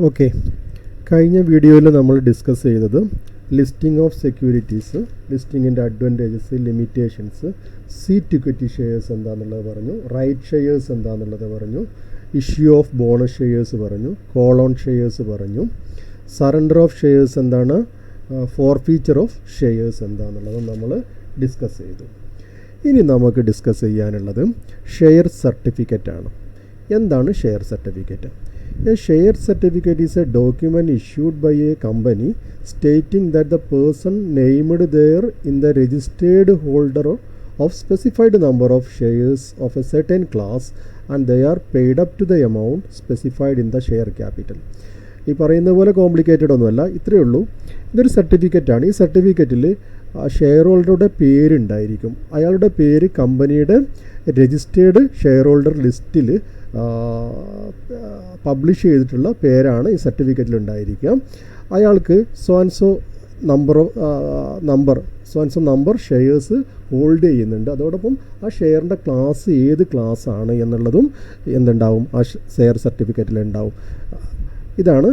Okay, കഴിഞ്ഞ വീഡിയോയിൽ നമ്മൾ ഡിസ്കസ് ചെയ്തത് ലിസ്റ്റിംഗ് ഓഫ് സെക്യൂരിറ്റീസ്, ലിസ്റ്റിങ്ങിൻ്റെ advantages, limitations, sweat equity shares എന്താണെന്നുള്ളത് പറഞ്ഞു, റൈറ്റ് ഷെയർസ് എന്താണെന്നുള്ളത് പറഞ്ഞു, ഇഷ്യൂ ഓഫ് ബോണസ് ഷെയർസ് പറഞ്ഞു, കോൾ ഓൺ ഷെയർസ് പറഞ്ഞു, സറണ്ടർ ഓഫ് ഷെയർസ് എന്താണ്, ഫോർഫീച്ചർ ഓഫ് ഷെയർസ് എന്താണെന്നുള്ളത് നമ്മൾ ഡിസ്കസ് ചെയ്തു. ഇനി നമുക്ക് ഡിസ്കസ് ചെയ്യാനുള്ളത് ഷെയർ സർട്ടിഫിക്കറ്റ് ആണ്. എന്താണ് share certificate? A share certificate is a document issued by a company stating that the person named there in the registered holder of specified number of shares of a certain class and they are paid up to the amount specified in the share capital. ഈ പറയുന്ന പോലെ complicated ഒന്നുമല്ല, ഇത്രയേ ഉള്ളൂ. ഇതൊരു സർട്ടിഫിക്കറ്റാണ്. ഈ സർട്ടിഫിക്കറ്റിൽ share ഹോൾഡറുടെ പേരുണ്ടായിരിക്കും. അയാളുടെ പേര് കമ്പനിയുടെ രജിസ്റ്റേർഡ് ഷെയർ ഹോൾഡർ ലിസ്റ്റിൽ പബ്ലിഷ് ചെയ്തിട്ടുള്ള പേരാണ് ഈ സർട്ടിഫിക്കറ്റിൽ ഉണ്ടായിരിക്കുക. അയാൾക്ക് so and so number shares hold ചെയ്യുന്നുണ്ട്. അതോടൊപ്പം ആ ഷെയറിൻ്റെ ക്ലാസ് ഏത് ക്ലാസ് ആണ് എന്നുള്ളതും എന്തുണ്ടാവും, ആ ഷെയർ സർട്ടിഫിക്കറ്റിൽ ഉണ്ടാവും. ഇതാണ്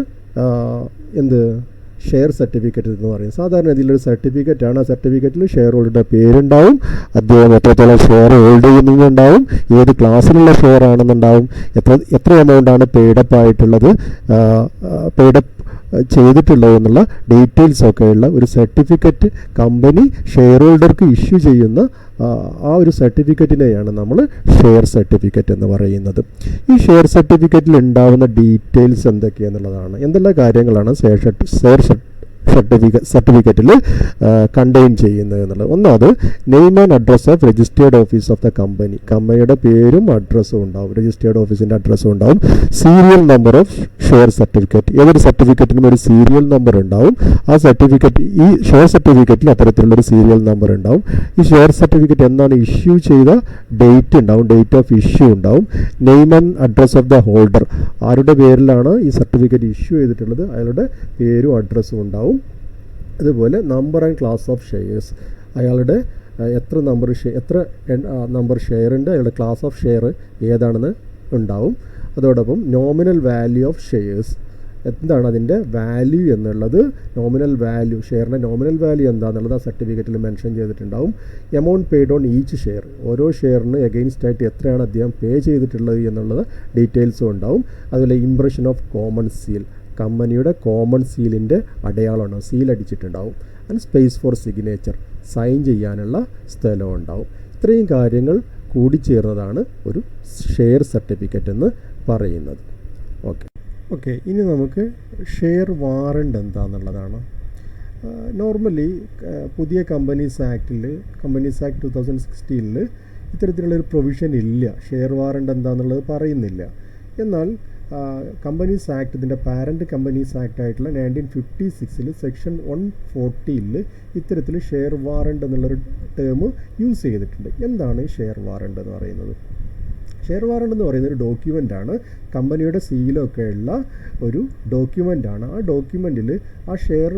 ഷെയർ സർട്ടിഫിക്കറ്റ് എന്ന് പറയുന്നത്. സാധാരണ ഇതിലൊരു സർട്ടിഫിക്കറ്റാണ്. ആ സർട്ടിഫിക്കറ്റിൽ ഷെയർ ഹോൾഡറുടെ പേരുണ്ടാവും, അദ്ദേഹം എത്രത്തോളം ഷെയർ ഹോൾഡ് ചെയ്യുന്നുണ്ടാവും, ഏത് ക്ലാസ്സിലുള്ള ഷെയർ ആണെന്നുണ്ടാവും, എത്ര എമൗണ്ടാണ് പെയ്ഡപ്പ് ആയിട്ടുള്ളത്, പെയ്ഡപ്പ് ചെയ്തിട്ടുള്ളത് എന്നുള്ള ഡീറ്റെയിൽസൊക്കെ ഉള്ള ഒരു സർട്ടിഫിക്കറ്റ് കമ്പനി ഷെയർ ഹോൾഡർക്ക് ഇഷ്യൂ ചെയ്യുന്ന ആ ഒരു സർട്ടിഫിക്കറ്റിനെയാണ് നമ്മൾ ഷെയർ സർട്ടിഫിക്കറ്റ് എന്ന് പറയുന്നത്. ഈ ഷെയർ സർട്ടിഫിക്കറ്റിൽ ഉണ്ടാവുന്ന ഡീറ്റെയിൽസ് എന്തൊക്കെയാണെന്നുള്ളതാണ്, എന്തെല്ലാം കാര്യങ്ങളാണ് ഷെയർ സർട്ടിഫിക്കറ്റിൽ കണ്ടെയ്ൻ ചെയ്യുന്നത് എന്നുള്ളത്. ഒന്നാമത് name and address of registered office of the company. കമ്പനിയുടെ പേരും അഡ്രസ്സും ഉണ്ടാവും, രജിസ്റ്റേർഡ് ഓഫീസിൻ്റെ അഡ്രസ്സും ഉണ്ടാവും. Serial number of share certificate. ഏതൊരു സർട്ടിഫിക്കറ്റിനും ഒരു സീരിയൽ നമ്പർ ഉണ്ടാവും. ആ സർട്ടിഫിക്കറ്റ്, ഈ ഷെയർ സർട്ടിഫിക്കറ്റിൽ അത്തരത്തിലുള്ളൊരു സീരിയൽ നമ്പർ ഉണ്ടാവും. ഈ ഷെയർ സർട്ടിഫിക്കറ്റ് എന്നാണ് ഇഷ്യൂ ചെയ്ത ഡേറ്റ് ഉണ്ടാവും, ഡേറ്റ് ഓഫ് ഇഷ്യൂ ഉണ്ടാവും. Name and address of the holder. ആരുടെ പേരിലാണ് ഈ സർട്ടിഫിക്കറ്റ് ഇഷ്യൂ ചെയ്തിട്ടുള്ളത് അയാളുടെ പേരും അഡ്രസ്സും ഉണ്ടാവും. അതുപോലെ number and class of shares. അയാളുടെ എത്ര നമ്പർ ഷെയർ ഉണ്ട്, അയാളുടെ ക്ലാസ് ഓഫ് ഷെയർ ഏതാണെന്ന് ഉണ്ടാവും. അതോടൊപ്പം നോമിനൽ വാല്യൂ ഓഫ് ഷെയർസ്. എന്താണ് അതിൻ്റെ വാല്യൂ എന്നുള്ളത്, നോമിനൽ വാല്യൂ, ഷെയറിൻ്റെ നോമിനൽ വാല്യൂ എന്താണെന്നുള്ളത് ആ സർട്ടിഫിക്കറ്റിൽ മെൻഷൻ ചെയ്തിട്ടുണ്ടാവും. Amount paid on each share. ഓരോ ഷെയറിന് എഗെയിൻസ്റ്റ് ആയിട്ട് എത്രയാണ് അദ്ദേഹം പേ ചെയ്തിട്ടുള്ളത് എന്നുള്ളത് ഡീറ്റെയിൽസും ഉണ്ടാവും. അതുപോലെ ഇംപ്രഷൻ ഓഫ് കോമൺ സീൽ. കമ്പനിയുടെ കോമൺ സീലിൻ്റെ അടയാളമാണ്, സീൽ അടിച്ചിട്ടുണ്ടാവും. And space for signature, sign ചെയ്യാനുള്ള സ്ഥലം ഉണ്ടാവും. ഇത്രയും കാര്യങ്ങൾ കൂടിച്ചേർന്നതാണ് ഒരു ഷെയർ സർട്ടിഫിക്കറ്റ് എന്ന് പറയുന്നത്. ഓക്കെ, ഇനി നമുക്ക് ഷെയർ വാറണ്ട് എന്താണെന്നുള്ളതാണ്. നോർമലി പുതിയ കമ്പനീസ് ആക്ട് 2016 ഇത്തരത്തിലുള്ളൊരു പ്രൊവിഷൻ ഇല്ല, ഷെയർ വാറണ്ട് എന്താണെന്നുള്ളത് പറയുന്നില്ല. എന്നാൽ കമ്പനീസ് ആക്ട്, ഇതിൻ്റെ പാരൻറ്റ് കമ്പനീസ് ആക്ട് ആയിട്ടുള്ള 1956 സെക്ഷൻ 140 ഇത്തരത്തിൽ ഷെയർ വാറണ്ട് എന്നുള്ളൊരു ടേം യൂസ് ചെയ്തിട്ടുണ്ട്. എന്താണ് ഷെയർ വാറണ്ട് എന്ന് പറയുന്നത്? ഷെയർ വാറണ്ട് എന്ന് പറയുന്ന ഒരു ഡോക്യുമെൻ്റാണ്, കമ്പനിയുടെ സീലൊക്കെ ഉള്ള ഒരു ഡോക്യുമെൻ്റാണ്. ആ ഡോക്യുമെൻറ്റിൽ ആ ഷെയർ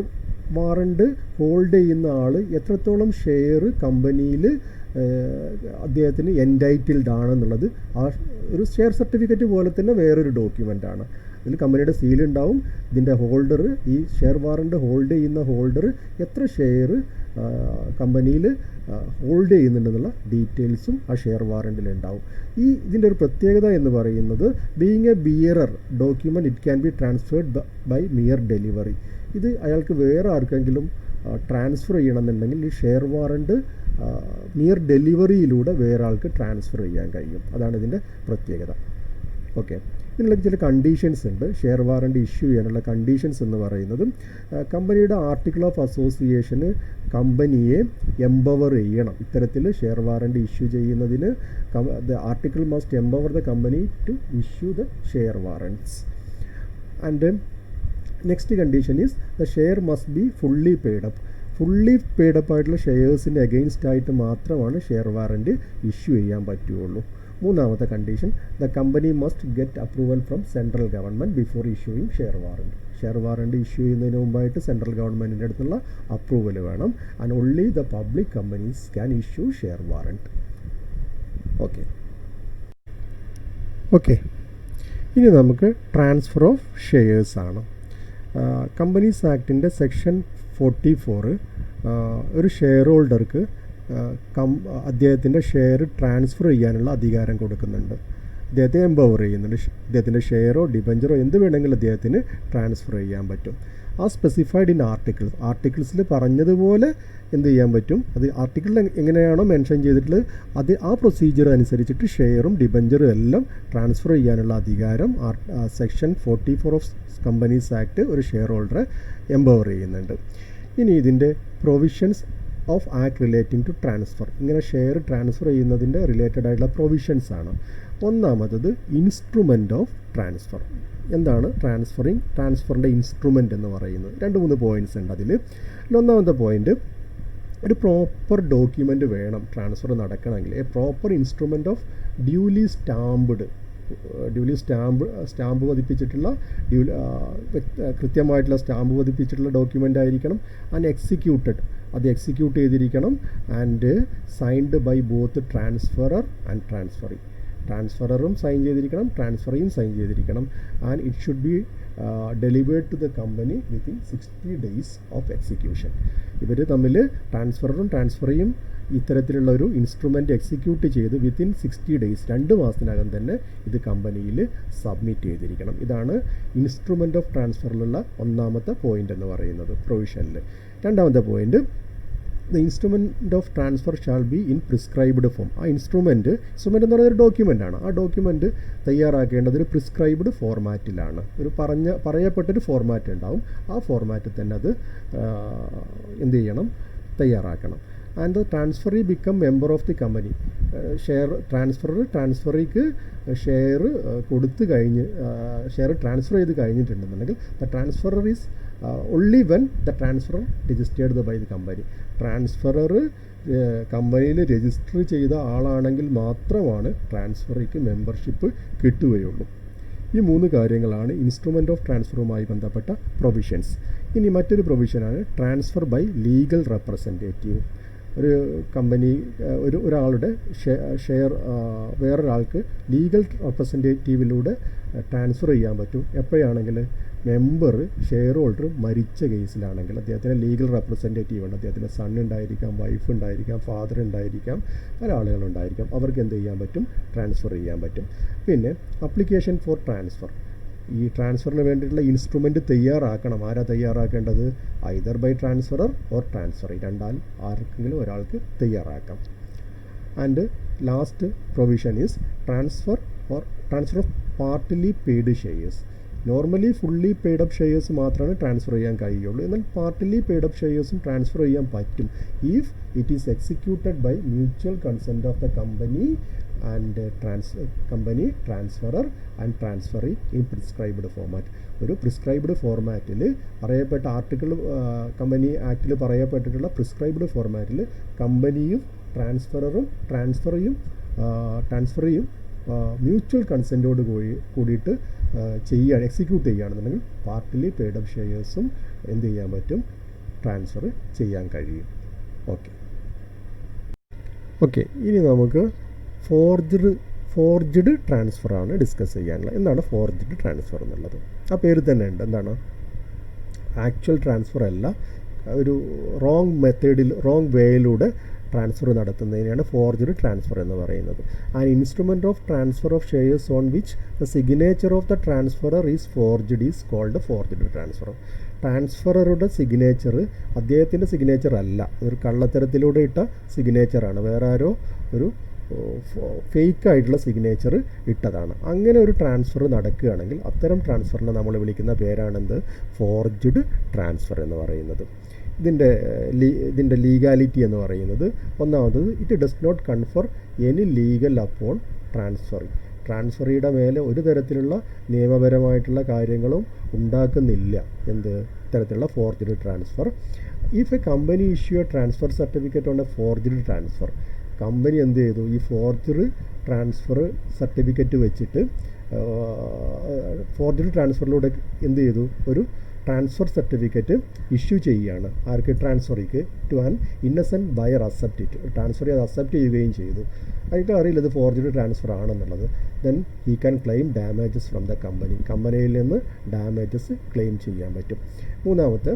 വാറണ്ട് ഹോൾഡ് ചെയ്യുന്ന ആൾ എത്രത്തോളം ഷെയർ കമ്പനിയിൽ അദ്ദേഹത്തിന് എൻറ്റൈറ്റിൽഡ് ആണെന്നുള്ളത് ആ ഒരു ഷെയർ സർട്ടിഫിക്കറ്റ് പോലെ തന്നെ വേറൊരു ഡോക്യുമെൻ്റാണ്. ഇതിൽ കമ്പനിയുടെ സീലുണ്ടാവും, ഇതിൻ്റെ ഹോൾഡർ, ഈ ഷെയർ വാറണ്ട് ഹോൾഡ് ചെയ്യുന്ന ഹോൾഡർ എത്ര ഷെയർ കമ്പനിയിൽ ഹോൾഡ് ചെയ്യുന്നുണ്ടെന്നുള്ള ഡീറ്റെയിൽസും ആ ഷെയർ വാറണ്ടിൽ ഉണ്ടാവും. ഇതിൻ്റെ ഒരു പ്രത്യേകത എന്ന് പറയുന്നത്, being a bearer document it can be transferred by mere delivery. ഇത് അയാൾക്ക് വേറെ ആർക്കെങ്കിലും ട്രാൻസ്ഫർ ചെയ്യണമെന്നുണ്ടെങ്കിൽ ഈ ഷെയർ വാറണ്ട് മിയർ ഡെലിവറിയിലൂടെ വേറെ ആൾക്ക് ട്രാൻസ്ഫർ ചെയ്യാൻ കഴിയും. അതാണ് ഇതിൻ്റെ പ്രത്യേകത. ഓക്കെ, ഇതിനുള്ള ചില കണ്ടീഷൻസ് ഉണ്ട്. ഷെയർ വാറണ്ട് ഇഷ്യൂ ചെയ്യാനുള്ള കണ്ടീഷൻസ് എന്ന് പറയുന്നത്, കമ്പനിയുടെ ആർട്ടിക്കിൾ ഓഫ് അസോസിയേഷന് കമ്പനിയെ എംപവർ ചെയ്യണം. ഇത്തരത്തിൽ ഷെയർ വാറണ്ട് ഇഷ്യൂ ചെയ്യുന്നതിന് the article must empower the company to issue the share warrants. And next condition is the share must be fully paid up. Fully paid up ആയിട്ടുള്ള ഷെയർസിൻ്റെ അഗെയിൻസ്റ്റ് ആയിട്ട് മാത്രമാണ് ഷെയർ വാറണ്ട് ഇഷ്യൂ ചെയ്യാൻ പറ്റുകയുള്ളൂ. മൂന്നാമത്തെ condition, the company must get approval from central government before issuing share warrant. Share warrant issue ചെയ്യുന്നതിന് മുമ്പായിട്ട് central ഗവൺമെൻറ്റിൻ്റെ അടുത്തുള്ള അപ്രൂവൽ വേണം. And only the public companies can issue share warrant. Okay, ഇനി നമുക്ക് ട്രാൻസ്ഫർ ഓഫ് ഷെയർസാണ്. കമ്പനീസ് ആക്ടിൻ്റെ സെക്ഷൻ 44 ഒരു share ഹോൾഡർക്ക് അദ്ദേഹത്തിൻ്റെ share transfer ചെയ്യാനുള്ള അധികാരം കൊടുക്കുന്നുണ്ട്. അദ്ദേഹത്തെ എംപവർ ചെയ്യുന്നുണ്ട്. അദ്ദേഹത്തിൻ്റെ ഷെയറോ ഡിബഞ്ചറോ എന്ത് വേണമെങ്കിലും അദ്ദേഹത്തിന് ട്രാൻസ്ഫർ ചെയ്യാൻ പറ്റും. ആ സ്പെസിഫൈഡ് ഇൻ ആർട്ടിക്കിൾസിൽ പറഞ്ഞതുപോലെ എന്ത് ചെയ്യാൻ പറ്റും, അത് ആർട്ടിക്കിളിൽ എങ്ങനെയാണോ മെൻഷൻ ചെയ്തിട്ടുള്ളത് അത് ആ പ്രൊസീജിയർ അനുസരിച്ചിട്ട് ഷെയറും ഡിബഞ്ചറും എല്ലാം ട്രാൻസ്ഫർ ചെയ്യാനുള്ള അധികാരം സെക്ഷൻ 44 ഓഫ് കമ്പനീസ് ആക്ട് ഒരു ഷെയർ ഹോൾഡറെ എംപവർ ചെയ്യുന്നുണ്ട്. ഇനി ഇതിൻ്റെ provisions of act relating to transfer, ഇങ്ങനെ ഷെയർ ട്രാൻസ്ഫർ ചെയ്യുന്നതിൻ്റെ റിലേറ്റഡ് ആയിട്ടുള്ള പ്രൊവിഷൻസ് ആണ്. ഒന്നാമത്തത് ഇൻസ്ട്രുമെൻ്റ് ഓഫ് ട്രാൻസ്ഫർ. എന്താണ് ട്രാൻസ്ഫറിൻ്റെ ഇൻസ്ട്രുമെൻ്റ് എന്ന് പറയുന്നത്? 2-3 പോയിൻറ്റ്സ് ഉണ്ട് അതിൽ. ഒന്നാമത്തെ പോയിൻറ്റ്, ഒരു പ്രോപ്പർ ഡോക്യുമെൻ്റ് വേണം ട്രാൻസ്ഫർ നടക്കണമെങ്കിൽ. A proper instrument of duly stamp പതിപ്പിച്ചിട്ടുള്ള കൃത്യമായിട്ടുള്ള സ്റ്റാമ്പ് പതിപ്പിച്ചിട്ടുള്ള ഡോക്യുമെൻ്റ് ആയിരിക്കണം. ആൻഡ് എക്സിക്യൂട്ടഡ്, അത് എക്സിക്യൂട്ട് ചെയ്തിരിക്കണം. And signed by both transferor and transferee. ട്രാൻസ്ഫററും സൈൻ ചെയ്തിരിക്കണം, ട്രാൻസ്ഫറിയും സൈൻ ചെയ്തിരിക്കണം. And it should be delivered to the company within 60 days of execution. ഇവർ തമ്മിൽ ട്രാൻസ്ഫററും ട്രാൻസ്ഫറിയും ഇത്തരത്തിലുള്ള ഒരു ഇൻസ്ട്രുമെൻ്റ് എക്സിക്യൂട്ട് ചെയ്ത് വിത്തിൻ 60 days 2 മാസത്തിനകം തന്നെ ഇത് കമ്പനിയിൽ സബ്മിറ്റ് ചെയ്തിരിക്കണം. ഇതാണ് ഇൻസ്ട്രുമെൻ്റ് ഓഫ് ട്രാൻസ്ഫറിലുള്ള ഒന്നാമത്തെ പോയിൻ്റ് എന്ന് പറയുന്നത് പ്രൊവിഷനിൽ. രണ്ടാമത്തെ point, the instrument of transfer shall be in prescribed form. ആ ഇൻസ്ട്രുമെൻ്റ് എന്ന് പറയുന്നത് ഒരു ഡോക്യുമെൻ്റാണ്. ആ ഡോക്യുമെൻ്റ് തയ്യാറാക്കേണ്ടത് ഒരു പ്രിസ്ക്രൈബ്ഡ് ഫോർമാറ്റിലാണ്. ഒരു പറയപ്പെട്ടൊരു ഫോർമാറ്റ് ഉണ്ടാവും. ആ ഫോർമാറ്റിൽ തന്നെ അത് എന്ത് ചെയ്യണം, തയ്യാറാക്കണം. And the transferee become member of the company. ട്രാൻസ്ഫറിക്ക് ഷെയർ കൊടുത്തു കഴിഞ്ഞ് ഷെയർ ട്രാൻസ്ഫർ ചെയ്ത് കഴിഞ്ഞിട്ടുണ്ടെന്നുണ്ടെങ്കിൽ the transferor is only when the transfer registered by the company. ട്രാൻസ്ഫറർ കമ്പനിയിൽ രജിസ്റ്റർ ചെയ്ത ആളാണെങ്കിൽ മാത്രമാണ് ട്രാൻസ്ഫറിക്ക് മെമ്പർഷിപ്പ് കിട്ടുകയുള്ളൂ. ഈ 3 കാര്യങ്ങളാണ് ഇൻസ്ട്രുമെൻ്റ് ഓഫ് ട്രാൻസ്ഫറുമായി ബന്ധപ്പെട്ട പ്രൊവിഷൻസ്. ഇനി മറ്റൊരു പ്രൊവിഷനാണ് ട്രാൻസ്ഫർ ബൈ ലീഗൽ റെപ്രസെൻറ്റേറ്റീവ്. ഒരു കമ്പനി ഒരാളുടെ ഷെയർ വേറൊരാൾക്ക് ലീഗൽ റെപ്രസെൻറ്റേറ്റീവിലൂടെ ട്രാൻസ്ഫർ ചെയ്യാൻ പറ്റും. എപ്പോഴാണെങ്കിൽ മെമ്പർ ഷെയർ ഹോൾഡർ മരിച്ച കേസിലാണെങ്കിൽ അദ്ദേഹത്തിന് ലീഗൽ റെപ്രസെൻറ്റേറ്റീവ് ഉണ്ട്. അദ്ദേഹത്തിൻ്റെ സൺ ഉണ്ടായിരിക്കാം, വൈഫ് ഉണ്ടായിരിക്കാം, ഫാദർ ഉണ്ടായിരിക്കാം, പല ആളുകളുണ്ടായിരിക്കാം. അവർക്ക് എന്ത് ചെയ്യാൻ പറ്റും, ട്രാൻസ്ഫർ ചെയ്യാൻ പറ്റും. പിന്നെ അപ്ലിക്കേഷൻ ഫോർ ട്രാൻസ്ഫർ, ഈ ട്രാൻസ്ഫറിന് വേണ്ടിയിട്ടുള്ള ഇൻസ്ട്രുമെൻറ്റ് തയ്യാറാക്കണം. ആരാ തയ്യാറാക്കേണ്ടത്? Either by transferor or transferee, ആർക്കെങ്കിലും ഒരാൾക്ക് തയ്യാറാക്കാം. And last provision is transfer of partly paid shares. Normally fully paid up shares മാത്രമാണ് ട്രാൻസ്ഫർ ചെയ്യാൻ കഴിയുള്ളൂ. എന്നാൽ പാർട്ട്ലി പെയ്ഡ് അപ്പ് ഷെയർസും ട്രാൻസ്ഫർ ചെയ്യാൻ പറ്റും if it is executed by mutual consent of the company and company, transferor and transferee in prescribed format. ഒരു prescribed ഫോർമാറ്റിൽ പറയപ്പെട്ട കമ്പനി ആക്ടിൽ പറയപ്പെട്ടിട്ടുള്ള പ്രിസ്ക്രൈബ്ഡ് ഫോർമാറ്റിൽ കമ്പനിയും ട്രാൻസ്ഫറിയും മ്യൂച്വൽ കൺസെൻറ്റോട് കൂടിയിട്ട് എക്സിക്യൂട്ട് ചെയ്യുകയാണെന്നുണ്ടെങ്കിൽ പാർട്ട്ലി പെയ്ഡ് അപ്പ് ഷെയർസും എന്ത് ചെയ്യാൻ പറ്റും, ട്രാൻസ്ഫർ ചെയ്യാൻ കഴിയും. ഓക്കെ ഇനി നമുക്ക് ഫോർജ്ഡ് ട്രാൻസ്ഫറാണ് ഡിസ്കസ് ചെയ്യാനുള്ളത്. എന്താണ് ഫോർജ്ഡ് ട്രാൻസ്ഫർ എന്നുള്ളത്? ആ പേര് തന്നെ ഉണ്ട്. എന്താണ്? ആക്ച്വൽ ട്രാൻസ്ഫർ അല്ല, ഒരു റോങ് വേയിലൂടെ ട്രാൻസ്ഫർ നടത്തുന്നതിനെയാണ് ഫോർജ്ഡ് ട്രാൻസ്ഫർ എന്ന് പറയുന്നത്. And instrument of transfer of shares on which the signature of the transferor is forged is called forged transfer. ട്രാൻസ്ഫററുടെ സിഗ്നേച്ചർ അദ്ദേഹത്തിൻ്റെ സിഗ്നേച്ചർ അല്ല, ഒരു കള്ളത്തരത്തിലൂടെ ഇട്ട സിഗ്നേച്ചറാണ്, വേറെ ആരോ ഒരു ഫേക്കായിട്ടുള്ള സിഗ്നേച്ചർ ഇട്ടതാണ്. അങ്ങനെ ഒരു ട്രാൻസ്ഫർ നടക്കുകയാണെങ്കിൽ അത്തരം ട്രാൻസ്ഫറിനെ നമ്മൾ വിളിക്കുന്ന പേരാണെന്ത്? ഫോർജ്ഡ് ട്രാൻസ്ഫർ എന്ന് പറയുന്നത്. ഇതിൻ്റെ ലീഗാലിറ്റി എന്ന് പറയുന്നത്, ഒന്നാമത് it does not confer any legal upon ട്രാൻസ്ഫറിയുടെ മേലെ ഒരു തരത്തിലുള്ള നിയമപരമായിട്ടുള്ള കാര്യങ്ങളും ഉണ്ടാക്കുന്നില്ല. ഇത്തരത്തിലുള്ള forged transfer. If a company issue a transfer certificate on a forged transfer, company എന്ത് ചെയ്തു, ഈ ഫോർജ്ഡ് ട്രാൻസ്ഫർ സർട്ടിഫിക്കറ്റ് വെച്ചിട്ട് ഫോർജ്ഡ് ട്രാൻസ്ഫറിലൂടെ എന്ത് ചെയ്തു, ഒരു ട്രാൻസ്ഫർ സർട്ടിഫിക്കറ്റ് ഇഷ്യൂ ചെയ്യുകയാണ്. ആർക്ക്? ട്രാൻസ്ഫറിക്ക്. To an innocent buyer accept it. Transfer അത് അക്സെപ്റ്റ് ചെയ്യുകയും ചെയ്തു. അയാൾക്ക് അറിയില്ല ഇത് ഫോർജഡ് ട്രാൻസ്ഫർ ആണെന്നുള്ളത്. Then he can claim damages from the company. കമ്പനിയിൽ നിന്ന് ഡാമേജസ് ക്ലെയിം ചെയ്യാൻ പറ്റും. മൂന്നാമത്തെ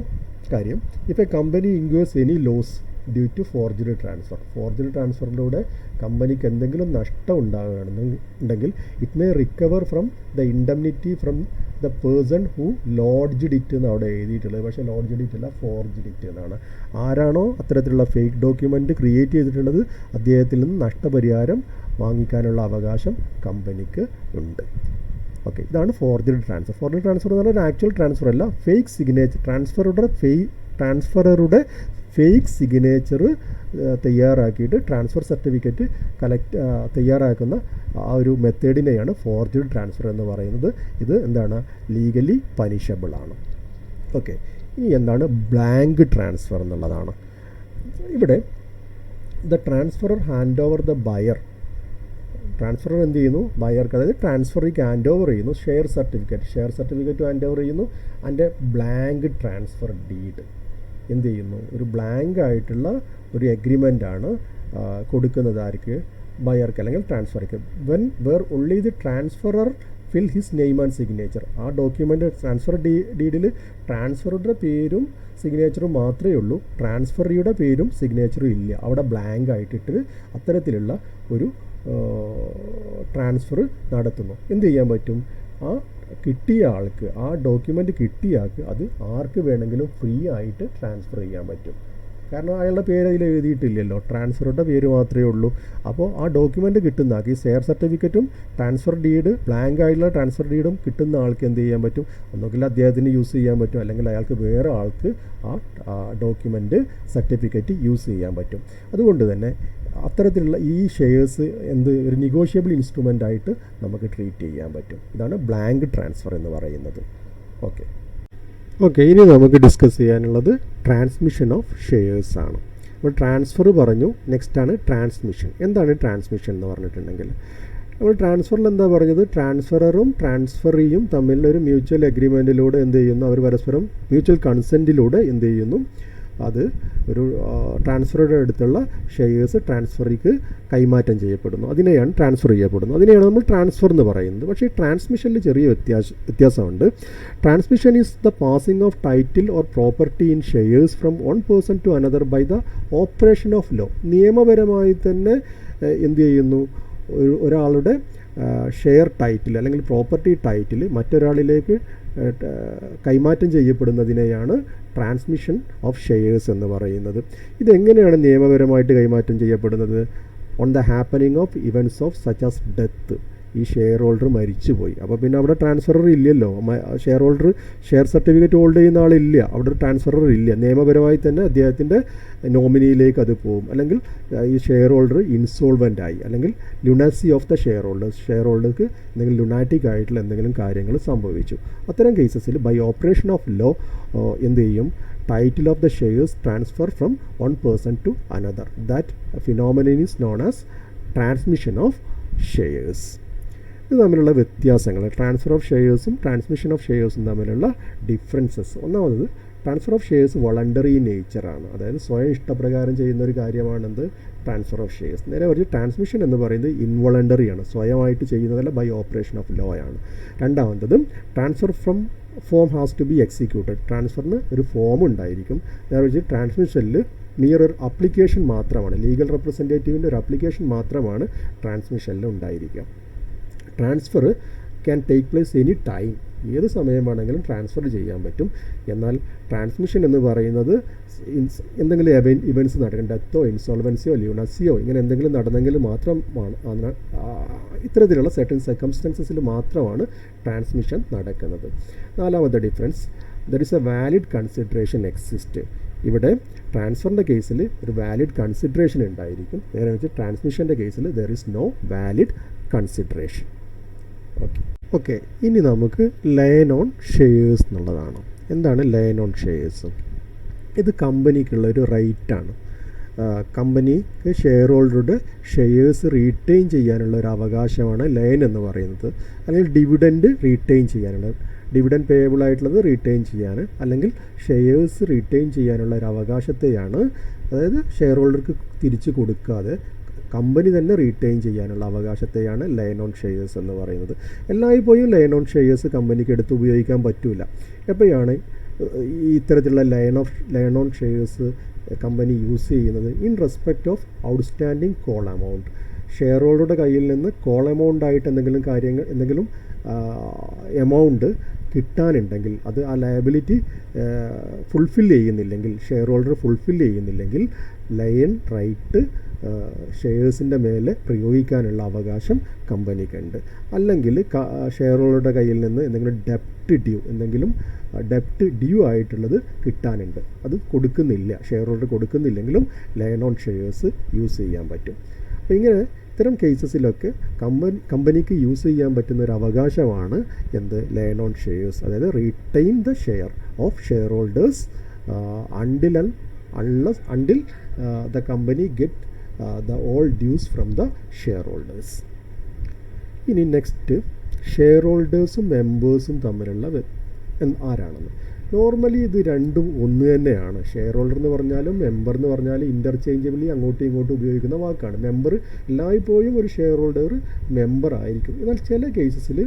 കാര്യം, if a company incurs any loss due to forged transfer. Forged ട്രാൻസ്ഫറിലൂടെ കമ്പനിക്ക് എന്തെങ്കിലും നഷ്ടം ഉണ്ടാകുകയാണെന്നുണ്ടെങ്കിൽ it may recover from the indemnity from the person who lodged it എന്ന് അവിടെ എഴുതിയിട്ടുള്ളത്. പക്ഷേ ലോഡ്ജ്ഡ് ഇറ്റ് അല്ല, ഫോർജ്ഡ് ഇറ്റ് എന്നാണ്. ആരാണോ അത്തരത്തിലുള്ള ഫേക്ക് ഡോക്യുമെൻ്റ് ക്രിയേറ്റ് ചെയ്തിട്ടുള്ളത് അദ്ദേഹത്തിൽ നിന്ന് നഷ്ടപരിഹാരം വാങ്ങിക്കാനുള്ള അവകാശം കമ്പനിക്ക് ഉണ്ട്. ഓക്കെ, ഇതാണ് ഫോർജഡ് ട്രാൻസ്ഫർ. ഫോർജഡ് ട്രാൻസ്ഫർ എന്ന് പറഞ്ഞാൽ ഒരു ആക്ച്വൽ ട്രാൻസ്ഫർ അല്ല, ഫേക്ക് സിഗ്നേച്ചർ. ട്രാൻസ്ഫററുടെ ഫേക്ക് സിഗ്നേച്ചർ തയ്യാറാക്കിയിട്ട് ട്രാൻസ്ഫർ സർട്ടിഫിക്കറ്റ് തയ്യാറാക്കുന്ന ആ ഒരു മെത്തേഡിനെയാണ് ഫോർജഡ് ട്രാൻസ്ഫർ എന്ന് പറയുന്നത്. ഇത് എന്താണ്? ലീഗലി പനിഷബിൾ ആണ്. ഓക്കെ, ഇനി എന്താണ് ബ്ലാങ്ക് ട്രാൻസ്ഫർ എന്നുള്ളതാണ്. ഇവിടെ the transferor hand over the buyer. Transferor എന്ത് ചെയ്യുന്നു? ബയർക്ക്, അതായത് ട്രാൻസ്ഫറിക്ക് ഹാൻഡ് ഓവർ ചെയ്യുന്നു ഷെയർ സർട്ടിഫിക്കറ്റ് ഹാൻഡ് ഓവർ ചെയ്യുന്നു. അതിൻ്റെ ബ്ലാങ്ക് ട്രാൻസ്ഫർ ഡീഡ് എന്ത് ചെയ്യുന്നു? ഒരു ബ്ലാങ്ക് ആയിട്ടുള്ള ഒരു എഗ്രിമെൻ്റാണ് കൊടുക്കുന്നത്. ആർക്ക്? ബയർക്ക് അല്ലെങ്കിൽ ട്രാൻസ്ഫർക്ക്. Where only the transferor fill his name and signature. ആ ഡോക്യുമെൻ്റ് ട്രാൻസ്ഫർ ഡീഡിൽ ട്രാൻസ്ഫറുടെ പേരും സിഗ്നേച്ചറും മാത്രമേ ഉള്ളൂ, ട്രാൻസ്ഫറിയുടെ പേരും സിഗ്നേച്ചറും ഇല്ല. അവിടെ ബ്ലാങ്ക് ആയിട്ടിട്ട് അത്തരത്തിലുള്ള ഒരു ട്രാൻസ്ഫർ നടത്തുന്നു. എന്ത് ചെയ്യാൻ പറ്റും? ആ കിട്ടിയ ആൾക്ക്, ആ ഡോക്യുമെൻ്റ് കിട്ടിയ ആൾക്ക് അത് ആർക്ക് വേണമെങ്കിലും ഫ്രീ ആയിട്ട് ട്രാൻസ്ഫർ ചെയ്യാൻ പറ്റും. കാരണം അയാളുടെ പേര് അതിൽ എഴുതിയിട്ടില്ലല്ലോ, ട്രാൻസ്ഫറുടെ പേര് മാത്രമേ ഉള്ളൂ. അപ്പോൾ ആ ഡോക്യുമെൻ്റ് കിട്ടുന്ന ആൾക്ക്, ഈ ഷെയർ സർട്ടിഫിക്കറ്റും ട്രാൻസ്ഫർ ഡീഡ്, ബ്ലാങ്ക് ആയിട്ടുള്ള ട്രാൻസ്ഫർ ഡീഡും കിട്ടുന്ന ആൾക്ക് എന്ത് ചെയ്യാൻ പറ്റും? ഒന്നുകിൽ അദ്ദേഹത്തിന് യൂസ് ചെയ്യാൻ പറ്റും, അല്ലെങ്കിൽ അയാൾക്ക് വേറെ ആൾക്ക് ആ ഡോക്യുമെൻ്റ് സർട്ടിഫിക്കറ്റ് യൂസ് ചെയ്യാൻ പറ്റും. അതുകൊണ്ട് തന്നെ അത്തരത്തിലുള്ള ഈ ഷെയർസ് ഒരു നെഗോഷ്യബിൾ ഇൻസ്ട്രുമെൻ്റ് ആയിട്ട് നമുക്ക് ട്രീറ്റ് ചെയ്യാൻ പറ്റും. ഇതാണ് ബ്ലാങ്ക് ട്രാൻസ്ഫർ എന്ന് പറയുന്നത്. ഓക്കെ, ഇനി നമുക്ക് ഡിസ്കസ് ചെയ്യാനുള്ളത് ട്രാൻസ്മിഷൻ ഓഫ് ഷെയർസ് ആണ്. അപ്പോൾ ട്രാൻസ്ഫർ പറഞ്ഞു, നെക്സ്റ്റാണ് ട്രാൻസ്മിഷൻ. എന്താണ് ട്രാൻസ്മിഷൻ എന്ന് പറഞ്ഞിട്ടുണ്ടെങ്കിൽ, നമ്മൾ ട്രാൻസ്ഫറിൽ എന്താ പറഞ്ഞത്? ട്രാൻസ്ഫററും ട്രാൻസ്ഫറിയും തമ്മിലൊരു മ്യൂച്വൽ എഗ്രിമെൻറ്റിലൂടെ എന്ത് ചെയ്യുന്നു? അവർ പരസ്പരം മ്യൂച്വൽ കൺസെൻറ്റിലൂടെ എന്ത് ചെയ്യുന്നു? അത് ഒരു ട്രാൻസ്ഫറുടെ അടുത്തുള്ള ഷെയർസ് ട്രാൻസ്ഫറിക്ക് കൈമാറ്റം ചെയ്യപ്പെടുന്നു. അതിനെയാണ് ട്രാൻസ്ഫർ ചെയ്യപ്പെടുന്നത്. അതിനെയാണ് നമ്മൾ ട്രാൻസ്ഫർ എന്ന് പറയുന്നത്. പക്ഷേ ട്രാൻസ്മിഷനിൽ ചെറിയ വ്യത്യാസമുണ്ട്. Transmission is the passing of title or property in shares from one person to another by the operation of law. നിയമപരമായി തന്നെ എന്ത് ചെയ്യുന്നു? ഒരാളുടെ ഷെയർ ടൈറ്റിൽ അല്ലെങ്കിൽ പ്രോപ്പർട്ടി ടൈറ്റിൽ മറ്റൊരാളിലേക്ക് കൈമാറ്റം ചെയ്യപ്പെടുന്നതിനെയാണ് ട്രാൻസ്മിഷൻ ഓഫ് ഷെയർസ് എന്ന് പറയുന്നത്. ഇതെങ്ങനെയാണ് നിയമപരമായിട്ട് കൈമാറ്റം ചെയ്യപ്പെടുന്നത്? On the happening of events of such as death. ഈ ഷെയർ ഹോൾഡർ മരിച്ചുപോയി, അപ്പോൾ പിന്നെ അവിടെ ട്രാൻസ്ഫറർ ഇല്ലല്ലോ. ഷെയർ സർട്ടിഫിക്കറ്റ് ഹോൾഡ് ചെയ്യുന്ന ആളില്ല, അവിടെ ഒരു ട്രാൻസ്ഫറർ ഇല്ല. നിയമപരമായി തന്നെ അദ്ദേഹത്തിൻ്റെ നോമിനിയിലേക്ക് അത് പോകും. അല്ലെങ്കിൽ ഈ ഷെയർ ഹോൾഡർ ഇൻസോൾവൻ്റ് ആയി, അല്ലെങ്കിൽ ലുനാസി ഓഫ് ദ ഷെയർ ഹോൾഡർക്ക് എന്തെങ്കിലും ലുനാറ്റിക് ആയിട്ടുള്ള എന്തെങ്കിലും കാര്യങ്ങൾ സംഭവിച്ചു. അത്തരം കേസസിൽ ബൈ ഓപ്പറേഷൻ ഓഫ് ലോ എന്ത് ചെയ്യും? Title of the shares transfer from one person to another. That phenomenon is known as transmission of shares. ഇത് തമ്മിലുള്ള വ്യത്യാസങ്ങൾ, ട്രാൻസ്ഫർ ഓഫ് ഷെയർസും ട്രാൻസ്മിഷൻ ഓഫ് ഷെയർസും തമ്മിലുള്ള ഡിഫറൻസസ്. ഒന്നാമത് ട്രാൻസ്ഫർ ഓഫ് ഷെയർസ് വോളണ്ടറി നേച്ചറാണ്, അതായത് സ്വയം ഇഷ്ടപ്രകാരം ചെയ്യുന്ന ഒരു കാര്യമാണെന്ത്? Transfer of shares. നേരെ മറിച്ച് ട്രാൻസ്മിഷൻ എന്ന് പറയുന്നത് ഇൻവോളണ്ടറിയാണ്, സ്വയമായിട്ട് ചെയ്യുന്നതല്ല, ബൈ ഓപ്പറേഷൻ ഓഫ് ലോ ആണ്. രണ്ടാമത്തത് transfer from form has to be executed. ട്രാൻസ്ഫറിന് ഒരു ഫോം ഉണ്ടായിരിക്കും. നേരെ മറിച്ച് ട്രാൻസ്മിഷനിൽ നിയർ ഒരു അപ്ലിക്കേഷൻ മാത്രമാണ്, ലീഗൽ റെപ്രസെൻറ്റേറ്റീവിൻ്റെ ഒരു അപ്ലിക്കേഷൻ മാത്രമാണ് ട്രാൻസ്മിഷനിൽ ഉണ്ടായിരിക്കുക. Transfer can take place any time, ഏത് സമയം വേണമെങ്കിലും ട്രാൻസ്ഫർ ചെയ്യാൻ പറ്റും. എന്നാൽ ട്രാൻസ്മിഷൻ എന്ന് പറയുന്നത് എന്തെങ്കിലും ഇവൻറ്റ്സ് നടക്കും, ഡെത്തോ ഇൻസോൾവൻസിയോ ല്യൂണസിയോ ഇങ്ങനെ എന്തെങ്കിലും നടന്നെങ്കിൽ മാത്രമാണ്, ഇത്തരത്തിലുള്ള സെർട്ടൻ സർക്കംസ്റ്റൻസസിൽ മാത്രമാണ് ട്രാൻസ്മിഷൻ നടക്കുന്നത്. നാലാമത്തെ difference, there is A valid consideration exist. ഇവിടെ ട്രാൻസ്ഫറിൻ്റെ കേസിൽ ഒരു വാലിഡ് കൺസിഡറേഷൻ ഉണ്ടായിരിക്കും, നേരെ വെച്ച് ട്രാൻസ്മിഷൻ്റെ കേസിൽ there is no valid consideration. Okay, ഇനി നമുക്ക് ലയൻ ഓൺ ഷെയർസ് എന്നുള്ളതാണ്. എന്താണ് ലയൻ ഓൺ ഷെയർസ്? ഇത് കമ്പനിക്കുള്ള ഒരു റൈറ്റാണ്. കമ്പനിക്ക് ഷെയർ ഹോൾഡറുടെ ഷെയർസ് റീറ്റെയിൻ ചെയ്യാനുള്ള ഒരു അവകാശമാണ് ലയൻ എന്ന് പറയുന്നത്, അല്ലെങ്കിൽ ഡിവിഡൻഡ് റീറ്റെയിൻ ചെയ്യാനുള്ള. ഡിവിഡൻഡ് പേയബിൾ ആയിട്ടുള്ളത് റീറ്റെയിൻ ചെയ്യാൻ, അല്ലെങ്കിൽ ഷെയർസ് റീറ്റെയിൻ ചെയ്യാനുള്ള ഒരു അവകാശത്തെയാണ്, അതായത് ഷെയർ ഹോൾഡർക്ക് തിരിച്ചു കൊടുക്കാതെ കമ്പനി തന്നെ റീറ്റെയിൻ ചെയ്യാനുള്ള അവകാശത്തെയാണ് ലയൺ ഓൺ ഷെയർസ് എന്ന് പറയുന്നത്. എല്ലായ്പ്പോഴും ലയൺ ഓൺ ഷെയർസ് കമ്പനിക്ക് എടുത്ത് ഉപയോഗിക്കാൻ പറ്റില്ല. എപ്പോഴാണ് ഈ ഇത്തരത്തിലുള്ള lien on shares company use ചെയ്യുന്നത്? In respect of outstanding call amount. Share ഹോൾഡറുടെ കയ്യിൽ നിന്ന് കോൾ എമൗണ്ട് ആയിട്ട് എന്തെങ്കിലും എമൗണ്ട് കിട്ടാനുണ്ടെങ്കിൽ, അത് ആ ലയബിലിറ്റി ഫുൾഫിൽ ചെയ്യുന്നില്ലെങ്കിൽ, ഷെയർ ഹോൾഡർ ഫുൾഫിൽ ചെയ്യുന്നില്ലെങ്കിൽ, ലയൺ റൈറ്റ് ഷെയർസിൻ്റെ മേലെ പ്രയോഗിക്കാനുള്ള അവകാശം കമ്പനിക്കുണ്ട്. അല്ലെങ്കിൽ ഷെയർ ഹോൾഡറുടെ കയ്യിൽ നിന്ന് എന്തെങ്കിലും ഡെപ്റ്റ് ഡ്യൂ ആയിട്ടുള്ളത് കിട്ടാനുണ്ട്, അത് കൊടുക്കുന്നില്ല, ഷെയർ ഹോൾഡർ കൊടുക്കുന്നില്ലെങ്കിലും ലയൺ ഓൺ ഷെയർസ് യൂസ് ചെയ്യാൻ പറ്റും. അപ്പോൾ ഇങ്ങനെ ഇത്തരം കേസസിലൊക്കെ കമ്പനിക്ക് യൂസ് ചെയ്യാൻ പറ്റുന്ന ഒരു അവകാശമാണ് എന്ത്? Lien on shares. അതായത് retain the share of share holders until the company get the all dues from the shareholders. ഇനി നെക്സ്റ്റ്, ഷെയർ ഹോൾഡേഴ്സും മെമ്പേഴ്സും തമ്മിലുള്ള ആരാണെന്ന്. നോർമലി ഇത് രണ്ടും ഒന്ന് തന്നെയാണ്. ഷെയർ ഹോൾഡർ എന്ന് പറഞ്ഞാലും മെമ്പർ എന്ന് പറഞ്ഞാലും ഇൻ്റർചേഞ്ചബിളി അങ്ങോട്ടും ഇങ്ങോട്ടും ഉപയോഗിക്കുന്ന വാക്കാണ്. മെമ്പർ എല്ലായ്പ്പോഴും ഒരു ഷെയർ ഹോൾഡർ മെമ്പർ ആയിരിക്കും. എന്നാൽ ചില കേസസിൽ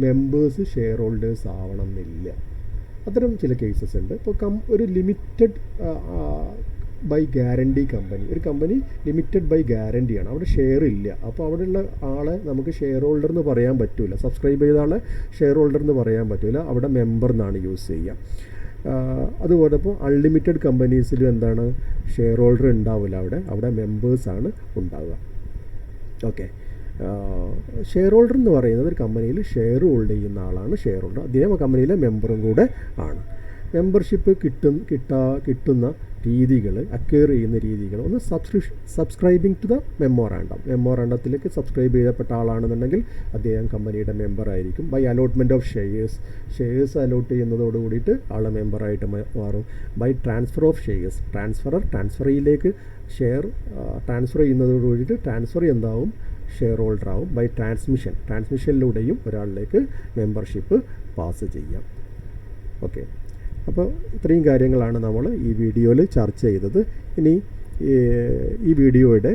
മെമ്പേഴ്സ് ഷെയർ ഹോൾഡേഴ്സ് ആവണം എന്നില്ല. അത്തരം ചില കേസസ് ഉണ്ട്. ഇപ്പോൾ ഒരു ലിമിറ്റഡ് ബൈ ഗ്യാരണ്ടി കമ്പനി, ഒരു കമ്പനി ലിമിറ്റഡ് ബൈ ഗ്യാരണ്ടിയാണ്, അവിടെ ഷെയർ ഇല്ല. അപ്പോൾ അവിടെയുള്ള ആളെ നമുക്ക് ഷെയർ ഹോൾഡർ എന്ന് പറയാൻ പറ്റില്ല, സബ്സ്ക്രൈബ് ചെയ്ത ആളെ ഷെയർ ഹോൾഡർ എന്ന് പറയാൻ പറ്റില്ല, അവിടെ മെമ്പർ എന്നാണ് യൂസ് ചെയ്യുക. അതുപോലെ ഇപ്പോൾ അൺലിമിറ്റഡ് കമ്പനീസിലും എന്താണ്, ഷെയർ ഹോൾഡർ ഉണ്ടാവില്ല, അവിടെ മെമ്പേഴ്സാണ് ഉണ്ടാവുക. ഓക്കെ, ഷെയർ ഹോൾഡർ എന്ന് പറയുന്നത് ഒരു കമ്പനിയിൽ ഷെയർ ഹോൾഡ് ചെയ്യുന്ന ആളാണ് ഷെയർ ഹോൾഡർ, അദ്ദേഹം ആ കമ്പനിയിലെ മെമ്പറും കൂടെ ആണ്. മെമ്പർഷിപ്പ് കിട്ടുന്ന രീതികൾ, അക്വയർ ചെയ്യുന്ന രീതികൾ, ഒന്ന് സബ്സ്ക്രൈബിങ് ടു ദ മെമ്മോറാണ്ടത്തിലേക്ക് സബ്സ്ക്രൈബ് ചെയ്യപ്പെട്ട ആളാണെന്നുണ്ടെങ്കിൽ അദ്ദേഹം കമ്പനിയുടെ മെമ്പറായിരിക്കും. By allotment of shares allot ചെയ്യുന്നതോട് കൂടിയിട്ട് ആൾ മെമ്പറായിട്ട് മാറും. ബൈ ട്രാൻസ്ഫർ ഓഫ് ഷെയർസ്, ട്രാൻസ്ഫറിയിലേക്ക് ഷെയർ ട്രാൻസ്ഫർ ചെയ്യുന്നതോട് കൂടിയിട്ട് ട്രാൻസ്ഫർ എന്താവും, ഷെയർ ഹോൾഡർ ആവും. ബൈ ട്രാൻസ്മിഷനിലൂടെയും ഒരാളിലേക്ക് മെമ്പർഷിപ്പ് പാസ് ചെയ്യാം. ഓക്കെ, അപ്പോൾ ഇത്രയും കാര്യങ്ങളാണ് നമ്മൾ ഈ വീഡിയോയിൽ ചർച്ച ചെയ്തത്. ഇനി ഈ വീഡിയോയുടെ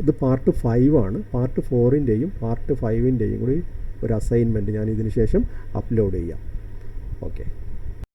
ഇത് പാർട്ട് 5 ആണ്. പാർട്ട് 4ൻ്റെയും പാർട്ട് 5ൻ്റെയും കൂടി ഒരു അസൈൻമെൻറ്റ് ഞാൻ ഇതിന് ശേഷം അപ്ലോഡ് ചെയ്യാം. ഓക്കെ.